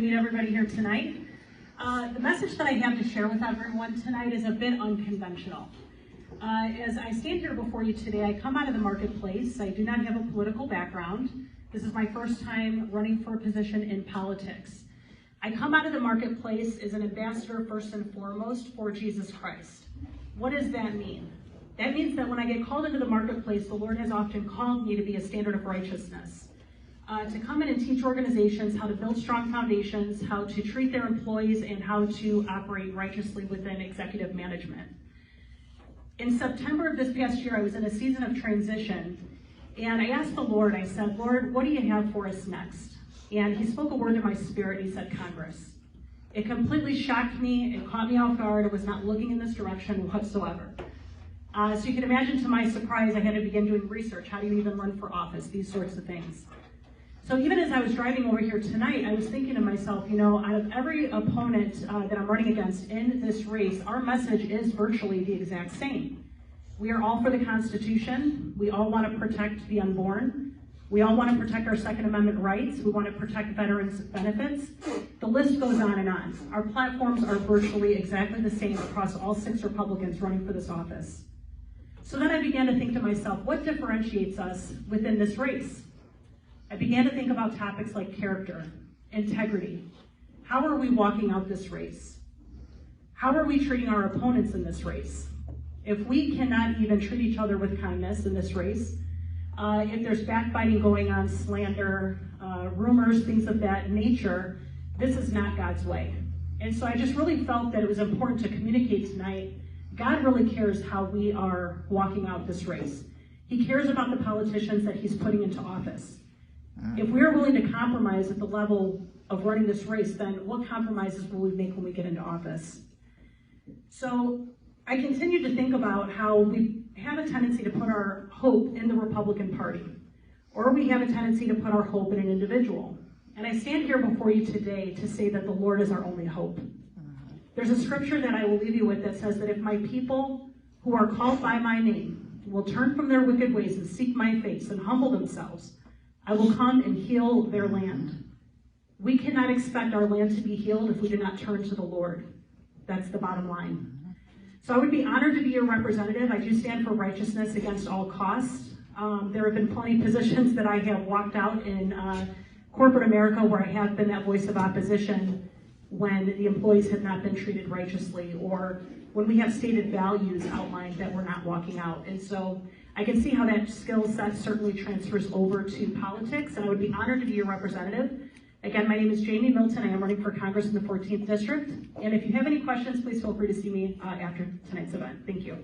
Meet everybody here tonight. The message that I have to share with everyone tonight is a bit unconventional. As I stand here before you today, I come out of the marketplace. I do not have a political background. This is my first time running for a position in politics. I come out of the marketplace as an ambassador first and foremost for Jesus Christ. What does that mean? That means that when I get called into the marketplace, the Lord has often called me to be a standard of righteousness. To come in and teach organizations how to build strong foundations, how to treat their employees, and how to operate righteously within executive management. In September of this past year, I was in a season of transition, and I asked the Lord, I said, Lord, what do you have for us next? And he spoke a word to my spirit, he said, Congress. It completely shocked me, it caught me off guard, I was not looking in this direction whatsoever. So you can imagine to my surprise, I had to begin doing research. How do you even run for office? These sorts of things. So even as I was driving over here tonight, I was thinking to myself, you know, out of every opponent that I'm running against in this race, our message is virtually the exact same. We are all for the Constitution. We all want to protect the unborn. We all want to protect our Second Amendment rights. We want to protect veterans' benefits. The list goes on and on. Our platforms are virtually exactly the same across all 6 Republicans running for this office. So then I began to think to myself, what differentiates us within this race? I began to think about topics like character, integrity. How are we walking out this race? How are we treating our opponents in this race? If we cannot even treat each other with kindness in this race, if there's backbiting going on, slander, rumors, things of that nature, this is not God's way. And so I just really felt that it was important to communicate tonight. God really cares how we are walking out this race. He cares about the politicians that he's putting into office. If we are willing to compromise at the level of running this race, then what compromises will we make when we get into office? So I continue to think about how we have a tendency to put our hope in the Republican Party, or we have a tendency to put our hope in an individual. And I stand here before you today to say that the Lord is our only hope. There's a scripture that I will leave you with that says that if my people who are called by my name will turn from their wicked ways and seek my face and humble themselves, I will come and heal their land. We cannot expect our land to be healed if we do not turn to the Lord. That's the bottom line. So I would be honored to be your representative. I do stand for righteousness against all costs. There have been plenty of positions that I have walked out in corporate America where I have been that voice of opposition when the employees have not been treated righteously, or when we have stated values outlined that we're not walking out. And so I can see how that skill set certainly transfers over to politics, and I would be honored to be your representative. Again, my name is Jaime Milton. I am running for Congress in the 14th District. And if you have any questions, please feel free to see me after tonight's event. Thank you.